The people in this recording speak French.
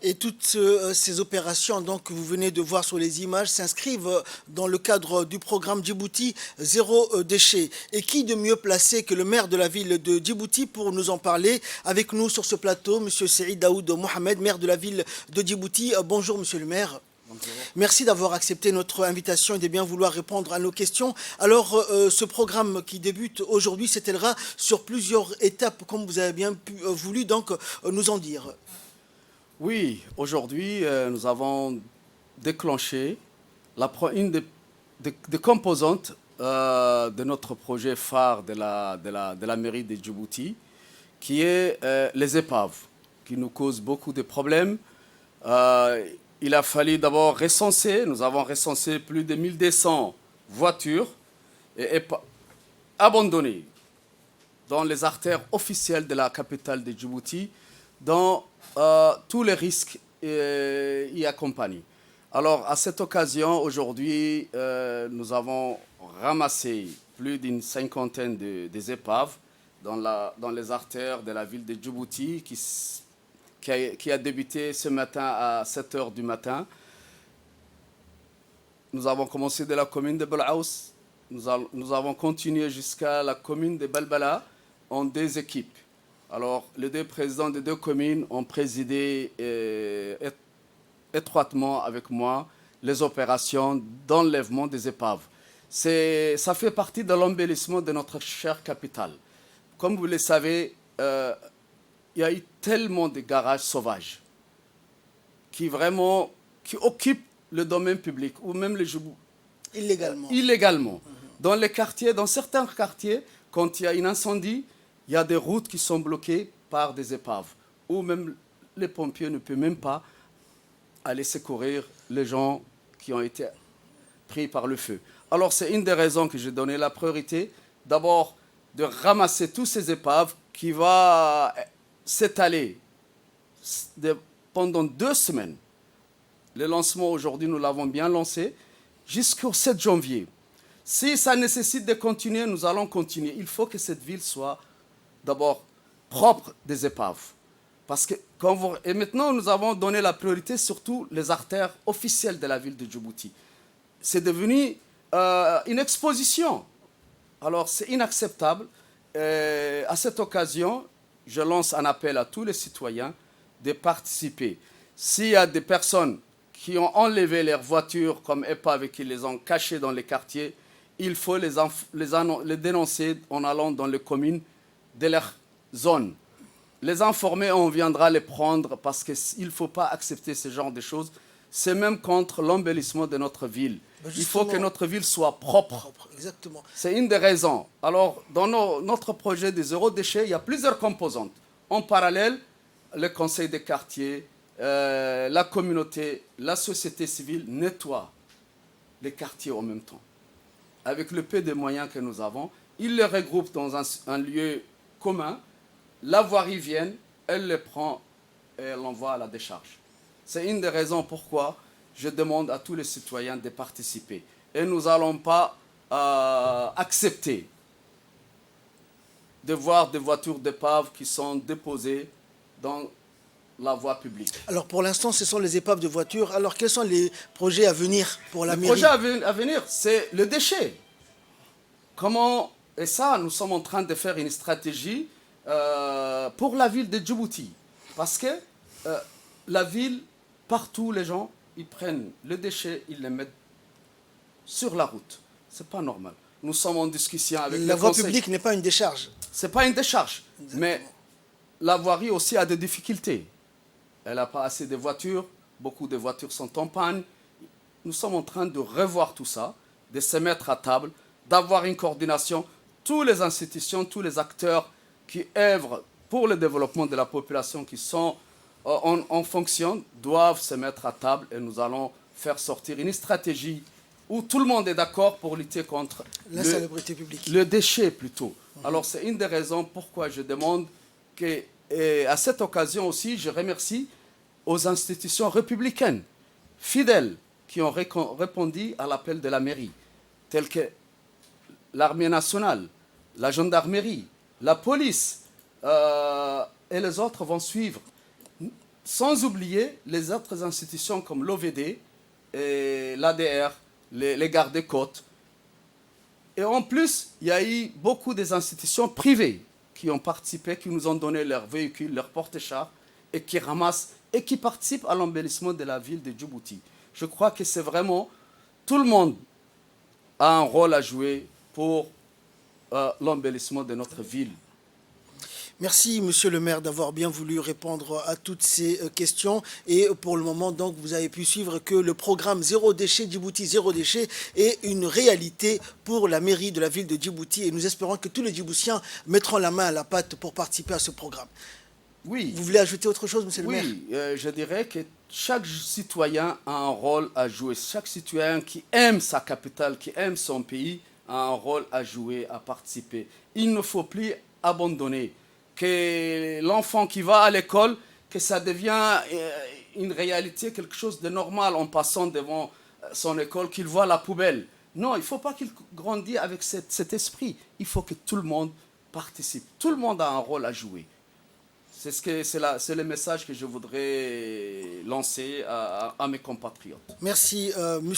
Et toutes ces opérations donc, que vous venez de voir sur les images s'inscrivent dans le cadre du programme Djibouti Zéro déchet. Et qui de mieux placé que le maire de la ville de Djibouti pour nous en parler? Avec nous sur ce plateau, Monsieur Seïd Daoud Mohamed, maire de la ville de Djibouti. Bonjour Monsieur le maire. Bonjour. Merci d'avoir accepté notre invitation et de bien vouloir répondre à nos questions. Alors, ce programme qui débute aujourd'hui s'étalera sur plusieurs étapes, comme vous avez bien voulu donc nous en dire. Oui, aujourd'hui, nous avons déclenché une des composantes de notre projet phare de la mairie de Djibouti, qui est les épaves, qui nous causent beaucoup de problèmes. Il a fallu d'abord recenser. Nous avons recensé plus de 1200 voitures abandonnées dans les artères officielles de la capitale de Djibouti, dont tous les risques y accompagnent. Alors, à cette occasion, aujourd'hui, nous avons ramassé plus d'une cinquantaine des épaves dans les artères de la ville de Djibouti qui a débuté ce matin à 7 h du matin. Nous avons commencé de la commune de Belaous. Nous avons continué jusqu'à la commune de Balbala en deux équipes. Alors, les deux présidents des deux communes ont présidé étroitement avec moi les opérations d'enlèvement des épaves. Ça fait partie de l'embellissement de notre chère capitale. Comme vous le savez, il y a eu tellement de garages sauvages qui occupent le domaine public ou même illégalement. Dans certains quartiers, quand il y a un incendie, il y a des routes qui sont bloquées par des épaves, ou même les pompiers ne peuvent même pas aller secourir les gens qui ont été pris par le feu. Alors c'est une des raisons que j'ai donné la priorité, d'abord de ramasser tous ces épaves qui va s'étaler pendant 2 semaines. Le lancement aujourd'hui, nous l'avons bien lancé jusqu'au 7 janvier. Si ça nécessite de continuer, nous allons continuer. Il faut que cette ville soit d'abord propre des épaves. Parce que et maintenant, nous avons donné la priorité surtout les artères officielles de la ville de Djibouti. C'est devenu une exposition. Alors, c'est inacceptable. À cette occasion, je lance un appel à tous les citoyens de participer. S'il y a des personnes qui ont enlevé leurs voitures comme épaves et qui les ont cachées dans les quartiers, il faut les dénoncer en allant dans les communes de leur zone. Les informer, on viendra les prendre parce qu'il ne faut pas accepter ce genre de choses. C'est même contre l'embellissement de notre ville. Il faut que notre ville soit propre. Exactement. C'est une des raisons. Alors, dans notre projet des zéro déchet, il y a plusieurs composantes. En parallèle, le conseil des quartiers, la communauté, la société civile nettoient les quartiers en même temps. Avec le peu de moyens que nous avons, ils les regroupent dans un lieu commun. La voirie vient, elle les prend et elle l'envoie à la décharge. C'est une des raisons pourquoi je demande à tous les citoyens de participer. Et nous n'allons pas accepter de voir des voitures d'épave qui sont déposées dans la voie publique. Alors pour l'instant, ce sont les épaves de voitures. Alors quels sont les projets à venir pour la mairie? Le projet à venir, c'est le déchet. Et ça, nous sommes en train de faire une stratégie pour la ville de Djibouti. Parce que la ville, partout, les gens, ils prennent le déchet, ils les mettent sur la route. Ce n'est pas normal. Nous sommes en discussion avec le conseil. La voie publique n'est pas une décharge. Ce n'est pas une décharge. Exactement. Mais la voirie aussi a des difficultés. Elle n'a pas assez de voitures. Beaucoup de voitures sont en panne. Nous sommes en train de revoir tout ça, de se mettre à table, d'avoir une coordination. Toutes les institutions, tous les acteurs qui œuvrent pour le développement de la population, qui sont en fonction, doivent se mettre à table et nous allons faire sortir une stratégie où tout le monde est d'accord pour lutter contre l'insalubrité publique. Le déchet plutôt. Alors c'est une des raisons pourquoi je demande que, à cette occasion aussi, je remercie aux institutions républicaines fidèles qui ont répondu à l'appel de la mairie, telles que l'armée nationale, la gendarmerie, la police et les autres vont suivre. sans oublier les autres institutions comme l'OVD, l'ADR, les gardes-côtes. Et en plus, il y a eu beaucoup des institutions privées qui ont participé, qui nous ont donné leurs véhicules, leurs porte-chars, et qui ramassent et qui participent à l'embellissement de la ville de Djibouti. Je crois que c'est vraiment, tout le monde a un rôle à jouer pour l'embellissement de notre ville. Merci, monsieur le maire, d'avoir bien voulu répondre à toutes ces questions. Et pour le moment, donc, vous avez pu suivre que le programme Zéro déchet, Djibouti Zéro déchet, est une réalité pour la mairie de la ville de Djibouti. Et nous espérons que tous les Djiboutiens mettront la main à la pâte pour participer à ce programme. Oui. Vous voulez ajouter autre chose, monsieur le maire? Oui, je dirais que chaque citoyen a un rôle à jouer. Chaque citoyen qui aime sa capitale, qui aime son pays, a un rôle à jouer, à participer. Il ne faut plus abandonner. Que l'enfant qui va à l'école, que ça devient une réalité, quelque chose de normal en passant devant son école, qu'il voit la poubelle. Non, il ne faut pas qu'il grandisse avec cet esprit. Il faut que tout le monde participe. Tout le monde a un rôle à jouer. C'est le message que je voudrais lancer à mes compatriotes. Merci, monsieur.